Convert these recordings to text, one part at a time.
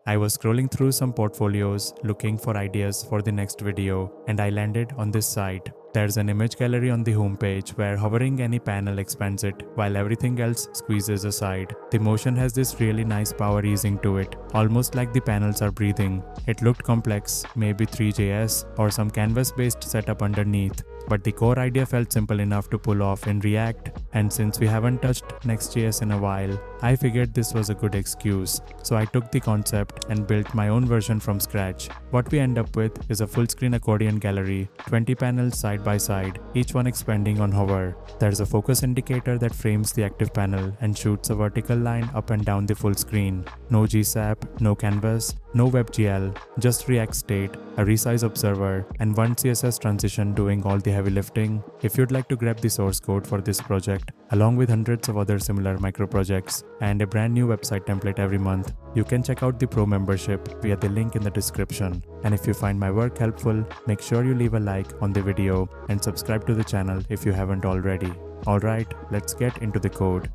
I was scrolling through some portfolios looking for ideas for the next video, and I landed on this site. There's an image gallery on the homepage where hovering any panel expands it while everything else squeezes aside. The motion has this really nice power easing to it, almost like the panels are breathing. It looked complex, maybe 3JS or some canvas-based setup underneath, but the core idea felt simple enough to pull off in React, and since we haven't touched Next.js in a while, I figured this was a good excuse. So I took the concept and built my own version from scratch. What we end up with is a full-screen accordion gallery, 20 panels side by side, each one expanding on hover. There's a focus indicator that frames the active panel and shoots a vertical line up and down the full screen. No GSAP, no canvas, no WebGL, just React state, a resize observer, and one CSS transition doing all the heavy lifting. If you'd like to grab the source code for this project, along with hundreds of other similar micro projects, and a brand new website template every month, you can check out the Pro membership via the link in the description. And if you find my work helpful, make sure you leave a like on the video and subscribe to the channel if you haven't already. Alright, let's get into the code.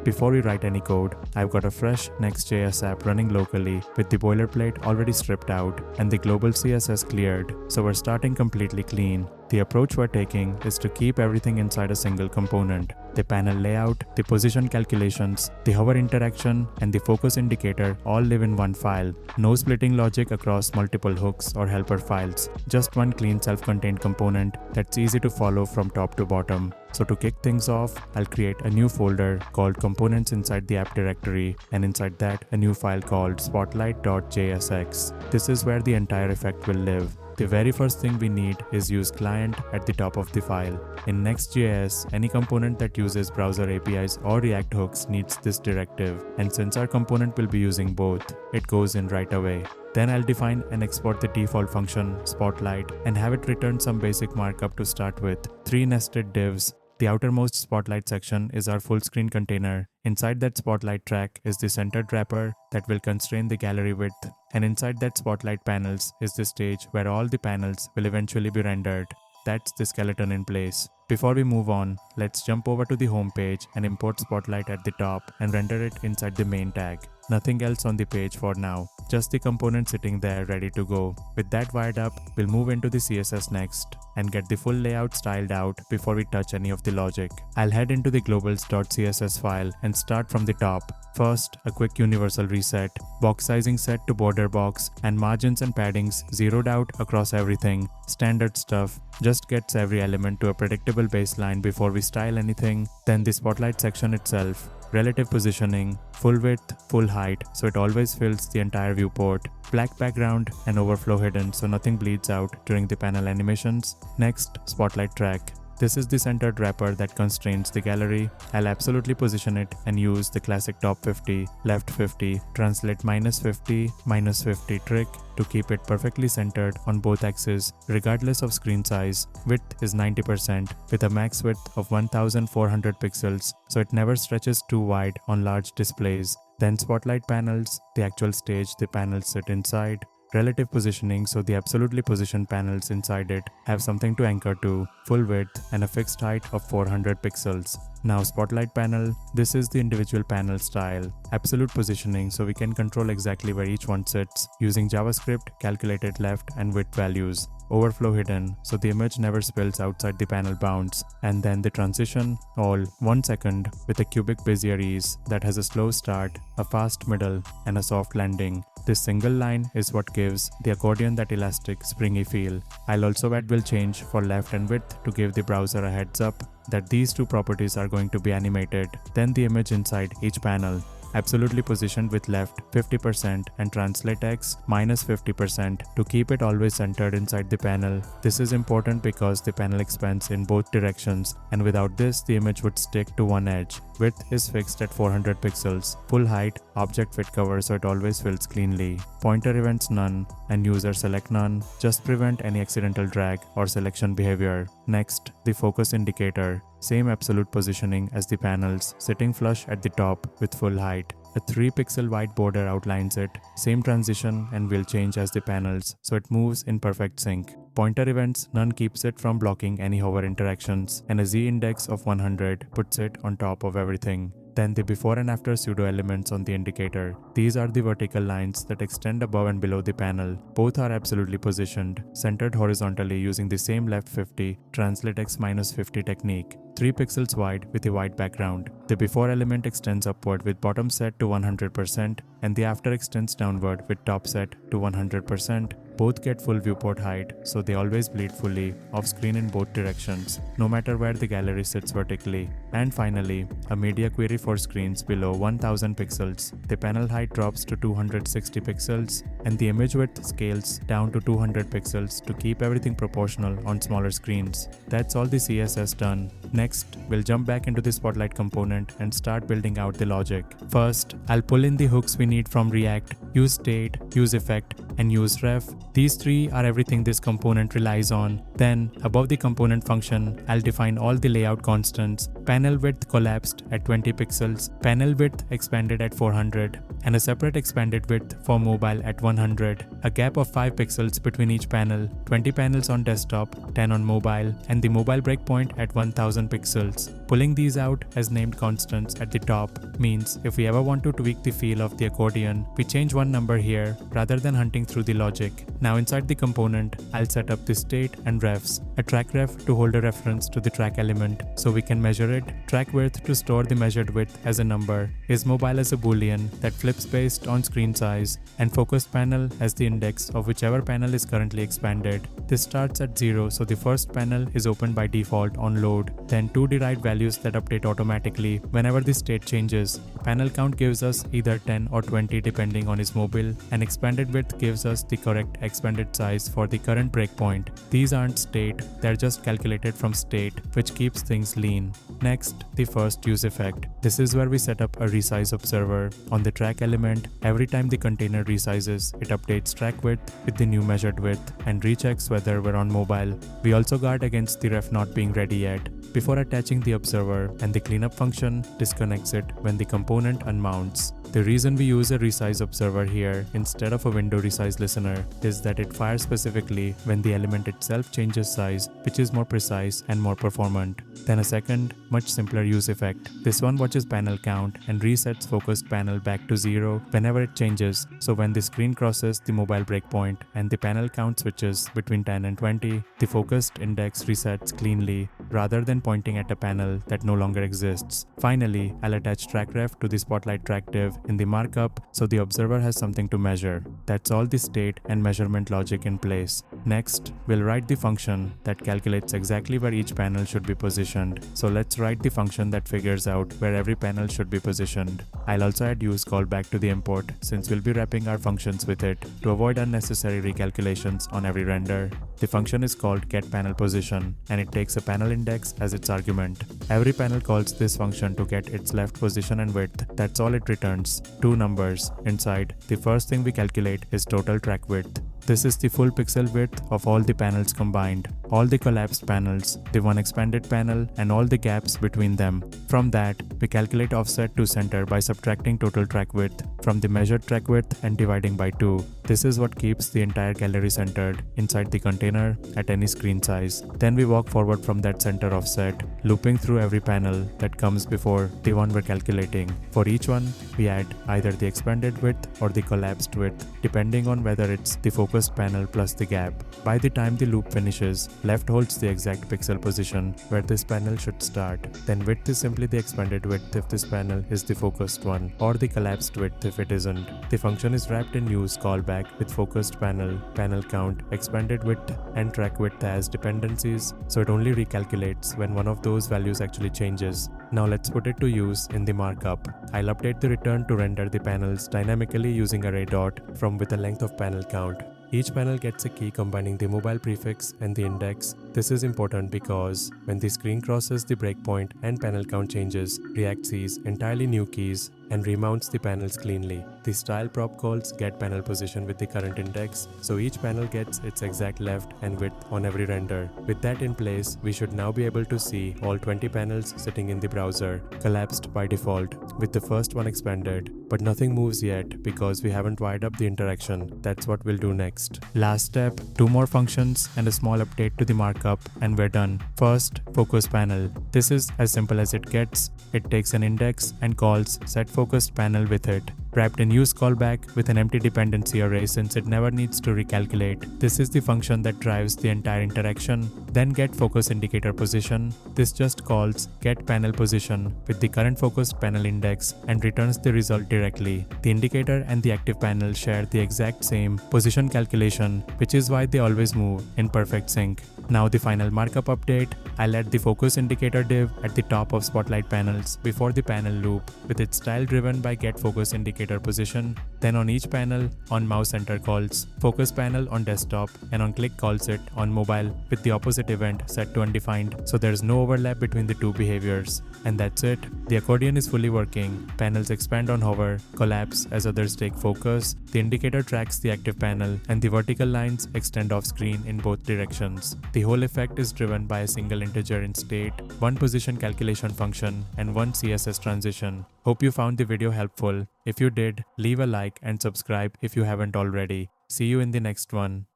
Before we write any code, I've got a fresh Next.js app running locally with the boilerplate already stripped out and the global CSS cleared, so we're starting completely clean. The approach we're taking is to keep everything inside a single component. The panel layout, the position calculations, the hover interaction, and the focus indicator all live in one file. No splitting logic across multiple hooks or helper files. Just one clean self-contained component that's easy to follow from top to bottom. So to kick things off, I'll create a new folder called components inside the app directory, and inside that a new file called spotlight.jsx. This is where the entire effect will live. The very first thing we need is use client at the top of the file. In Next.js, any component that uses browser APIs or React hooks needs this directive, and since our component will be using both, it goes in right away. Then I'll define and export the default function spotlight and have it return some basic markup to start with. 3 nested divs. The outermost spotlight section is our full screen container. Inside that spotlight track is the centered wrapper that will constrain the gallery width. And inside that spotlight panels is the stage where all the panels will eventually be rendered. That's the skeleton in place. Before we move on, let's jump over to the home page and import Spotlight at the top and render it inside the main tag. Nothing else on the page for now, just the component sitting there ready to go. With that wired up, we'll move into the CSS next and get the full layout styled out before we touch any of the logic. I'll head into the globals.css file and start from the top. First, a quick universal reset, box sizing set to border box, and margins and paddings zeroed out across everything. Standard stuff, just gets every element to a predictable baseline before we style anything. Then the spotlight section itself. Relative positioning, full width, full height, so it always fills the entire viewport. Black background and overflow hidden so nothing bleeds out during the panel animations. Next, spotlight track. This is the centered wrapper that constrains the gallery. I'll absolutely position it and use the classic top 50, left 50, translate -50, -50 trick to keep it perfectly centered on both axes, regardless of screen size. Width is 90% with a max width of 1400 pixels, so it never stretches too wide on large displays. Then spotlight panels, the actual stage the panels sit inside. Relative positioning, so the absolutely positioned panels inside it have something to anchor to, full width and a fixed height of 400 pixels. Now spotlight panel, this is the individual panel style. Absolute positioning, so we can control exactly where each one sits using JavaScript calculated left and width values. Overflow hidden, so the image never spills outside the panel bounds. And then the transition, all 1 second with a cubic Bezier ease that has a slow start, a fast middle, and a soft landing. This single line is what gives the accordion that elastic, springy feel. I'll also add will change for left and width to give the browser a heads up that these two properties are going to be animated. Then the image inside each panel. Absolutely positioned with left 50% and translate X -50% to keep it always centered inside the panel. This is important because the panel expands in both directions, and without this the image would stick to one edge. Width is fixed at 400 pixels. Full height, object fit cover so it always fills cleanly. Pointer events none and user select none. Just prevent any accidental drag or selection behavior. Next, the focus indicator. Same absolute positioning as the panels, sitting flush at the top with full height. A 3-pixel wide border outlines it. Same transition and will change as the panels, so it moves in perfect sync. Pointer events, none keeps it from blocking any hover interactions, and a z-index of 100 puts it on top of everything. Then the before and after pseudo elements on the indicator. These are the vertical lines that extend above and below the panel. Both are absolutely positioned, centered horizontally using the same left 50 translate x minus 50 technique. 3 pixels wide with a white background. The before element extends upward with bottom set to 100% and the after extends downward with top set to 100%. Both get full viewport height, so they always bleed fully off screen in both directions, no matter where the gallery sits vertically. And finally, a media query for screens below 1000 pixels. The panel height drops to 260 pixels and the image width scales down to 200 pixels to keep everything proportional on smaller screens. That's all the CSS done. Next, we'll jump back into the Spotlight component and start building out the logic. First, I'll pull in the hooks we need from React, use state, use effect, and use ref. These three are everything this component relies on. Then, above the component function, I'll define all the layout constants. Panel width collapsed at 20 pixels, panel width expanded at 400, and a separate expanded width for mobile at 100. A gap of 5 pixels between each panel, 20 panels on desktop, 10 on mobile, and the mobile breakpoint at 1000 pixels. Pulling these out as named constants at the top means if we ever want to tweak the feel of the accordion, we change one number here rather than hunting through the logic. Now inside the component, I'll set up the state and refs, a track ref to hold a reference to the track element so we can measure it, track width to store the measured width as a number, is mobile as a boolean that flips based on screen size, and focused panel as the index of whichever panel is currently expanded. This starts at 0, so the first panel is opened by default on load, then 2 derived values that update automatically whenever the state changes. Panel count gives us either 10 or 20 depending on his mobile, and expanded width gives us the correct expanded size for the current breakpoint. These aren't state, they're just calculated from state, which keeps things lean. Next, the first use effect. This is where we set up a resize observer on the track element. Every time the container resizes, it updates track width with the new measured width and rechecks whether we're on mobile. We also guard against the ref not being ready yet before attaching the observer, and the cleanup function disconnects it when the component unmounts. The reason we use a resize observer here instead of a window resize listener is that it fires specifically when the element itself changes size, which is more precise and more performant. Then a second, much simpler use effect. This one watches panel count and resets focused panel back to 0 whenever it changes, so when the screen crosses the mobile breakpoint and the panel count switches between 10 and 20, the focused index resets cleanly rather than pointing at a panel that no longer exists. Finally, I'll attach track ref to the Spotlight track div in the markup so the observer has something to measure. That's all the state and measurement logic in place. Next, we'll write the function that calculates exactly where each panel should be positioned. So let's write the function that figures out where every panel should be positioned. I'll also add use callback to the import since we'll be wrapping our functions with it to avoid unnecessary recalculations on every render. The function is called getPanelPosition and it takes a panel index as its argument. Every panel calls this function to get its left position and width. That's all it returns, 2 numbers. Inside, the first thing we calculate is total track width. This is the full pixel width of all the panels combined, all the collapsed panels, the one expanded panel, and all the gaps between them. From that, we calculate offset to center by subtracting total track width from the measured track width and dividing by 2. This is what keeps the entire gallery centered inside the container at any screen size. Then we walk forward from that center offset, looping through every panel that comes before the one we're calculating. For each one, we add either the expanded width or the collapsed width, depending on whether it's the focused panel plus the gap. By the time the loop finishes, left holds the exact pixel position where this panel should start. Then width is simply the expanded width if this panel is the focused one, or the collapsed width if it isn't. The function is wrapped in use callback with focused panel, panel count, expanded width, and track width as dependencies, so it only recalculates when one of those values actually changes. Now let's put it to use in the markup. I'll update the return to render the panels dynamically using array dot from with a length of panel count. Each panel gets a key combining the mobile prefix and the index. This is important because when the screen crosses the breakpoint and panel count changes, React sees entirely new keys and remounts the panels cleanly. The style prop calls get panel position with the current index, so each panel gets its exact left and width on every render. With that in place, we should now be able to see all 20 panels sitting in the browser, collapsed by default, with the first one expanded. But nothing moves yet because we haven't wired up the interaction. That's what we'll do next. Last step, 2 more functions and a small update to the markup, and we're done. First, focus panel. This is as simple as it gets. It takes an index and calls set focused panel with it, wrapped in use callback with an empty dependency array since it never needs to recalculate. This is the function that drives the entire interaction. Then get focus indicator position. This just calls get panel position with the current focused panel index and returns the result directly. The indicator and the active panel share the exact same position calculation, which is why they always move in perfect sync. Now the final markup update. I'll add the focus indicator div at the top of spotlight panels before the panel loop with its style driven by get focus indicator position. Then on each panel, on mouse enter calls focus panel on desktop, and on click calls it on mobile with the opposite event set to undefined, so there's no overlap between the two behaviors. And that's it. The accordion is fully working. Panels expand on hover, collapse as others take focus, the indicator tracks the active panel, and the vertical lines extend off screen in both directions. The whole effect is driven by a single integer in state, one position calculation function, and one CSS transition. Hope you found the video helpful. If you did, leave a like and subscribe if you haven't already. See you in the next one.